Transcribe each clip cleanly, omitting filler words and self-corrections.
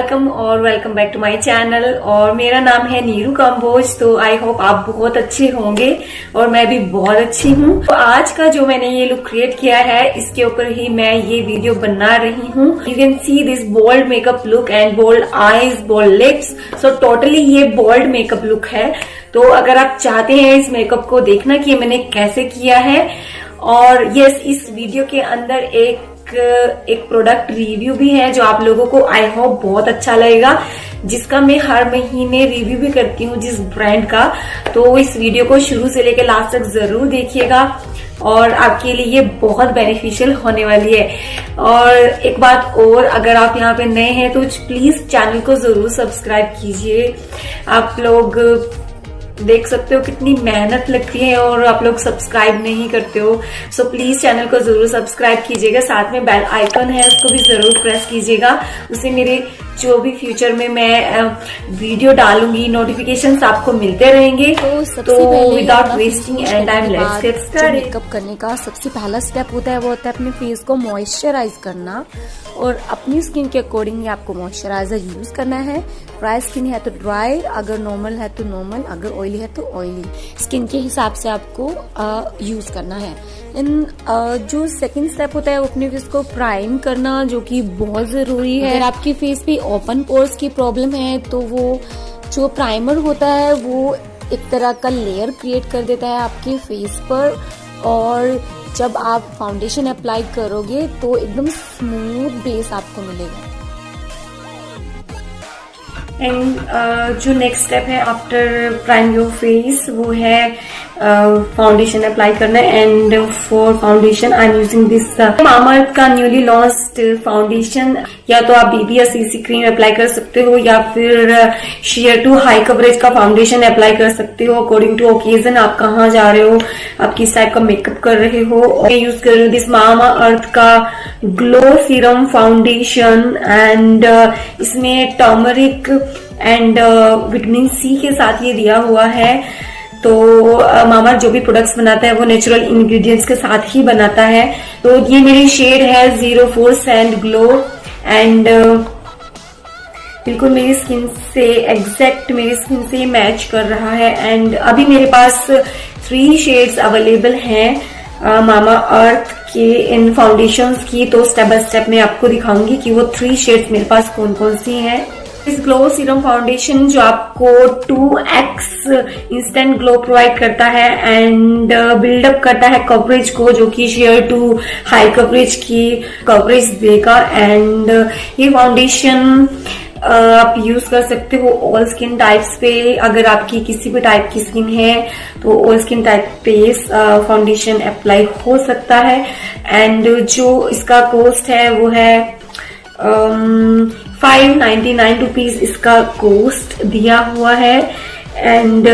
Welcome back to my channel. और मेरा नाम है नीरू कंबोज। तो आई होप आप बहुत अच्छे होंगे और मैं भी बहुत अच्छी हूँ। तो आज का जो मैंने ये लुक क्रिएट किया है इसके ऊपर ही मैं ये वीडियो बना रही हूँ। You can see this bold makeup look and bold eyes, bold lips. So totally ये बोल्ड मेकअप लुक है। तो अगर आप चाहते हैं इस मेकअप को देखना कि मैंने कैसे किया है, और यस, इस वीडियो के अंदर एक प्रोडक्ट रिव्यू भी है जो आप लोगों को आई होप बहुत अच्छा लगेगा, जिसका मैं हर महीने रिव्यू भी करती हूँ जिस ब्रांड का। तो इस वीडियो को शुरू से लेकर लास्ट तक जरूर देखिएगा और आपके लिए ये बहुत बेनिफिशियल होने वाली है। और एक बात और, अगर आप यहाँ पे नए हैं तो प्लीज चैनल को जरूर सब्सक्राइब कीजिए। आप लोग देख सकते हो कितनी मेहनत लगती है और आप लोग सब्सक्राइब नहीं करते हो। सो प्लीज चैनल को जरूर सब्सक्राइब कीजिएगा। साथ में बेल आइकन है उसको भी जरूर प्रेस कीजिएगा, उससे मेरे जो भी फ्यूचर में मैं वीडियो डालूंगी नोटिफिकेशंस आपको मिलते रहेंगे। तो without wasting and time let's get started. Makeup करने का सबसे पहला स्टेप होता है वो होता है अपने फेस को मॉइस्चराइज करना। और अपनी स्किन के अकॉर्डिंग आपको मॉइस्चराइजर यूज करना है। ड्राई स्किन है तो ड्राई, अगर नॉर्मल है तो नॉर्मल, अगर ऑयली है तो ऑयली स्किन के हिसाब से आपको यूज करना है। जो सेकंड स्टेप होता है वो अपने फेस को प्राइम करना, जो कि बहुत जरूरी है। अगर आपके फेस पे ओपन पोर्स की प्रॉब्लम है तो वो जो प्राइमर होता है वो एक तरह का लेयर क्रिएट कर देता है आपके फेस पर, और जब आप फाउंडेशन अप्लाई करोगे तो एकदम स्मूथ बेस आपको मिलेगा। एंड जो नेक्स्ट स्टेप है आफ्टर प्राइम योर फेस वो है फाउंडेशन अप्लाई करना। And for foundation I am using this Mamaearth का न्यूली लॉन्च्ड फाउंडेशन। या तो आप बीबी या सीसी क्रीम अप्लाई कर सकते हो या फिर शेयर टू हाई कवरेज का फाउंडेशन अप्लाई कर सकते हो अकॉर्डिंग टू ओकेजन, आप कहाँ जा रहे हो, आप किस टाइप का मेकअप कर रहे हो। मैं यूज कर रही हूँ दिस मामाअर्थ का ग्लो सीरम फाउंडेशन। एंड इसमें टर्मरिक एंड विटामिन सी के साथ ये दिया हुआ है। तो मामा जो भी प्रोडक्ट्स बनाता है वो नेचुरल इंग्रेडिएंट्स के साथ ही बनाता है। तो ये मेरी शेड है 04 सैंड ग्लो एंड बिल्कुल मेरी स्किन से एग्जैक्ट मेरी स्किन से मैच कर रहा है। एंड अभी मेरे पास 3 शेड्स अवेलेबल हैं मामा अर्थ के इन फाउंडेशंस की। तो स्टेप बाय स्टेप मैं आपको दिखाऊंगी कि वो 3 शेड्स मेरे पास कौन कौन सी हैं। इस ग्लो सीरम फाउंडेशन जो आपको 2x इंस्टेंट ग्लो प्रोवाइड करता है एंड बिल्डअप करता है कवरेज को, जो कि शेयर टू हाई कवरेज की कवरेज देगा। एंड ये फाउंडेशन आप यूज कर सकते हो ऑल स्किन टाइप्स पे। अगर आपकी किसी भी टाइप की स्किन है तो ऑल स्किन टाइप पे फाउंडेशन अप्लाई हो सकता है। एंड जो इसका कॉस्ट है वो है 599 रुपीज इसका कॉस्ट दिया हुआ है। एंड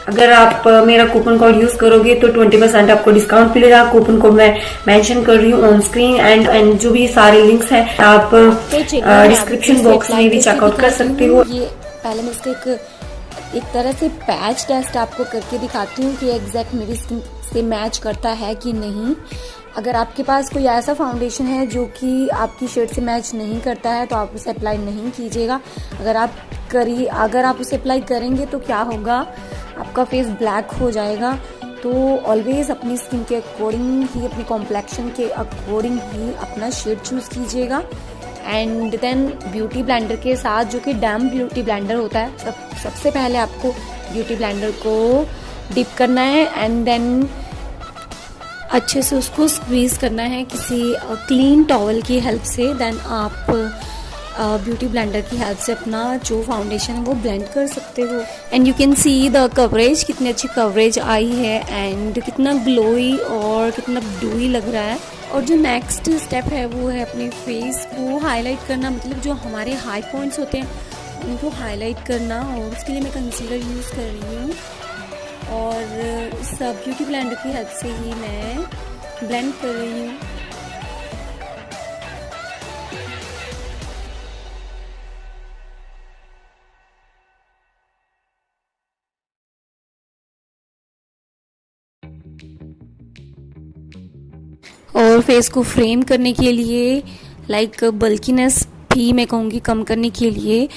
अगर आप मेरा कूपन कोड यूज करोगे तो 20% आपको डिस्काउंट मिलेगा। कूपन कोड मैं मेंशन कर रही हूँ ऑन स्क्रीन। एंड जो भी सारे लिंक्स हैं आप डिस्क्रिप्शन बॉक्स में भी चेकआउट कर सकते हो। ये पहले मैं इसका एक तरह से पैच टेस्ट आपको करके दिखाती हूँ कि एग्जैक्ट मेरी स्किन से मैच करता है कि नहीं। अगर आपके पास कोई ऐसा फाउंडेशन है जो कि आपकी शेड से मैच नहीं करता है तो आप उसे अप्लाई नहीं कीजिएगा। अगर आप उसे अप्लाई करेंगे तो क्या होगा, आपका फेस ब्लैक हो जाएगा। तो ऑलवेज अपनी स्किन के अकॉर्डिंग ही, अपने कॉम्प्लेक्शन के अकॉर्डिंग ही अपना शेड चूज कीजिएगा। एंड देन ब्यूटी ब्लेंडर के साथ, जो कि डैम ब्यूटी ब्लेंडर होता है, सबसे पहले आपको ब्यूटी ब्लेंडर को डिप करना है एंड देन अच्छे से उसको स्क्वीज करना है किसी क्लीन टॉवल की हेल्प से। देन आप ब्यूटी ब्लेंडर की हेल्प से अपना जो फाउंडेशन है वो ब्लेंड कर सकते हो। And you can see the coverage, कितनी अच्छी कवरेज आई है एंड कितना ग्लोई और कितना डूई लग रहा है। और जो नेक्स्ट स्टेप है वो है अपने फेस को हाईलाइट करना, मतलब जो हमारे हाई पॉइंट्स होते हैं उनको हाईलाइट करना। और उसके लिए मैं कंसीलर यूज़ कर रही हूँ और इस ब्यूटी ब्लेंडर की हेल्प से ही मैं ब्लेंड कर रही हूँ। और फेस को फ्रेम करने के लिए लाइक बल्कीनेस भी मैं कहूँगी कम करने के लिए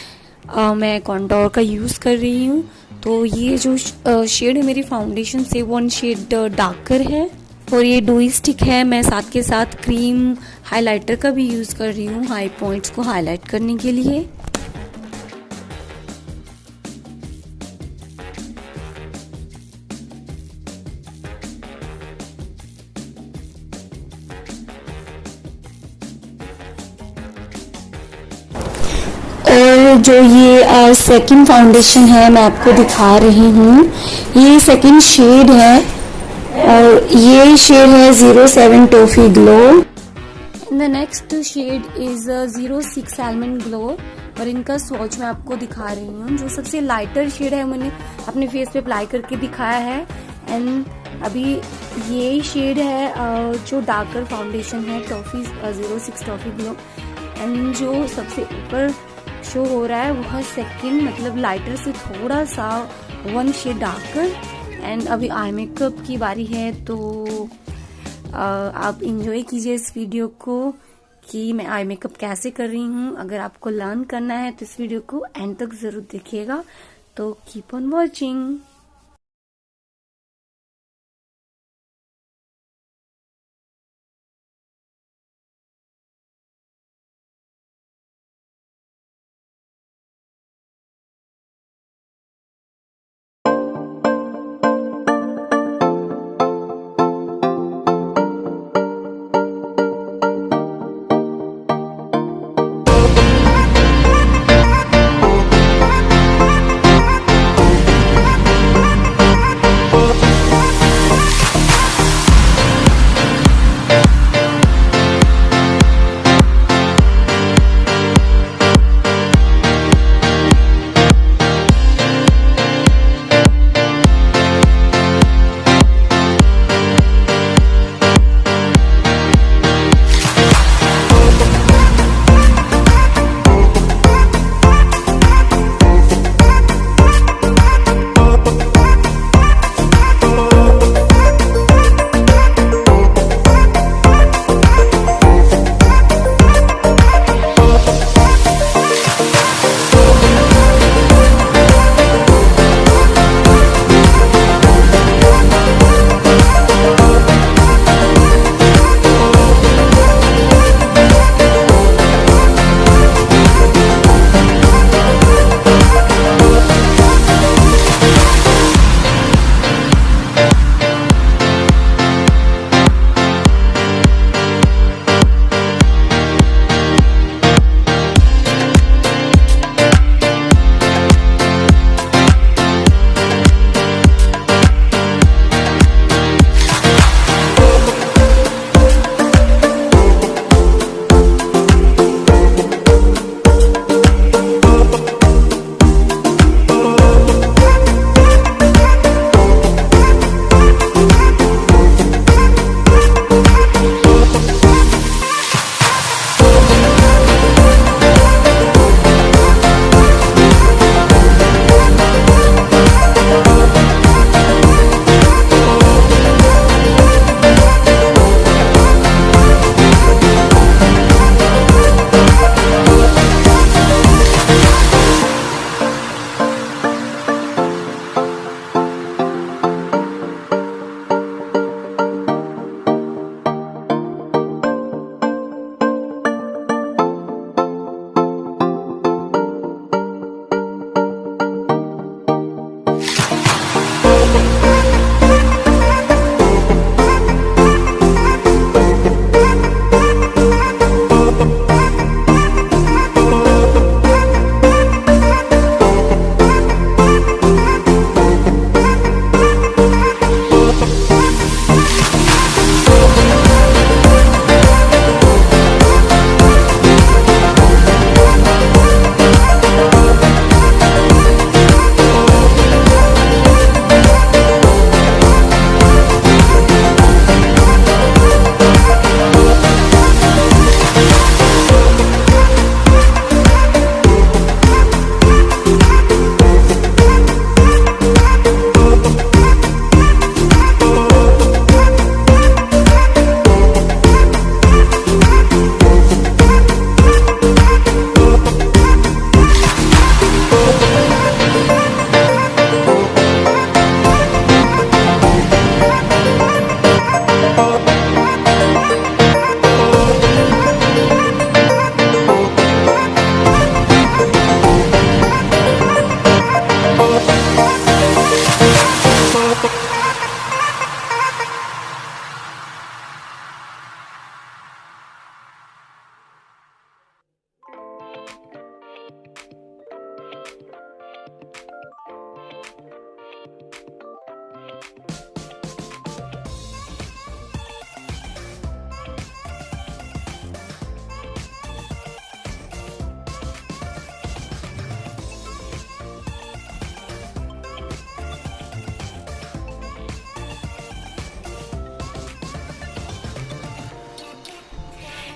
मैं कॉन्टोर का यूज़ कर रही हूँ। तो ये जो शेड है मेरी फाउंडेशन से 1 शेड डार्कर है और ये 2 स्टिक है। मैं साथ के साथ क्रीम हाइलाइटर का भी यूज़ कर रही हूँ हाई पॉइंट्स को हाईलाइट करने के लिए। और जो ये सेकंड फाउंडेशन है मैं आपको दिखा रही हूँ, ये सेकंड शेड है और ये शेड है 07 toffee glow. The next shade is 06 almond glow और इनका स्वॉच मैं आपको दिखा रही हूँ। जो सबसे लाइटर शेड है मैंने अपने फेस पे अप्लाई करके दिखाया है। एंड अभी ये शेड है जो डार्कर फाउंडेशन है टॉफी 06 टॉफी ग्लो। एंड जो सबसे ऊपर शो हो रहा है वह सेकंड मतलब लाइटर से थोड़ा सा 1 शेड डार्कर। एंड अभी आई मेकअप की बारी है, तो आप इंजॉय कीजिए इस वीडियो को कि मैं आई मेकअप कैसे कर रही हूँ। अगर आपको लर्न करना है तो इस वीडियो को एंड तक जरूर देखिएगा। तो कीप ऑन वॉचिंग।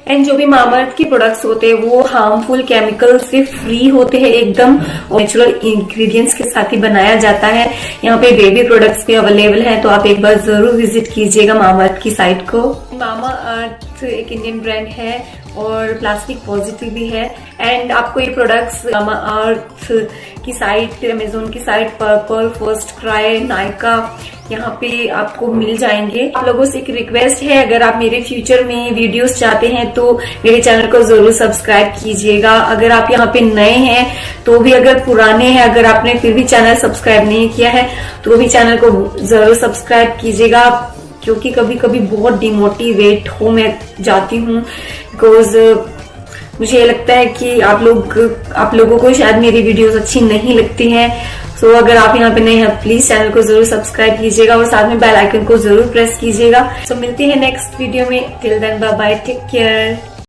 एंड जो भी मामाअर्थ के प्रोडक्ट्स होते हैं वो हार्मफुल केमिकल से फ्री होते हैं एकदम, और नेचुरल इंग्रेडिएंट्स के साथ ही बनाया जाता है। यहाँ पे बेबी प्रोडक्ट्स भी अवेलेबल है, तो आप एक बार जरूर विजिट कीजिएगा मामाअर्थ की साइट को। मामाअर्थ एक इंडियन ब्रांड है और प्लास्टिक पॉजिटिव भी है। एंड आपको ये प्रोडक्ट्स मामाअर्थ की साइट, अमेजोन की site, purple, first cry, Nykaa, यहाँ पे आपको मिल जाएंगे। आप लोगों से एक रिक्वेस्ट है, अगर आप मेरे फ्यूचर में वीडियोस चाहते हैं तो मेरे चैनल को जरूर सब्सक्राइब कीजिएगा। अगर आप यहाँ पे नए हैं तो भी, अगर पुराने हैं, अगर आपने फिर भी चैनल सब्सक्राइब नहीं किया है तो भी चैनल को जरूर सब्सक्राइब कीजिएगा, क्योंकि कभी कभी बहुत डिमोटिवेट हो मैं जाती हूँ, बिकॉज मुझे ये लगता है कि आप लोगों को शायद मेरी वीडियोस अच्छी नहीं लगती हैं। सो अगर आप यहाँ पे नए हैं प्लीज चैनल को जरूर सब्सक्राइब कीजिएगा और साथ में बेल आइकन को जरूर प्रेस कीजिएगा। सो मिलते हैं नेक्स्ट वीडियो में। Till then bye bye, take care.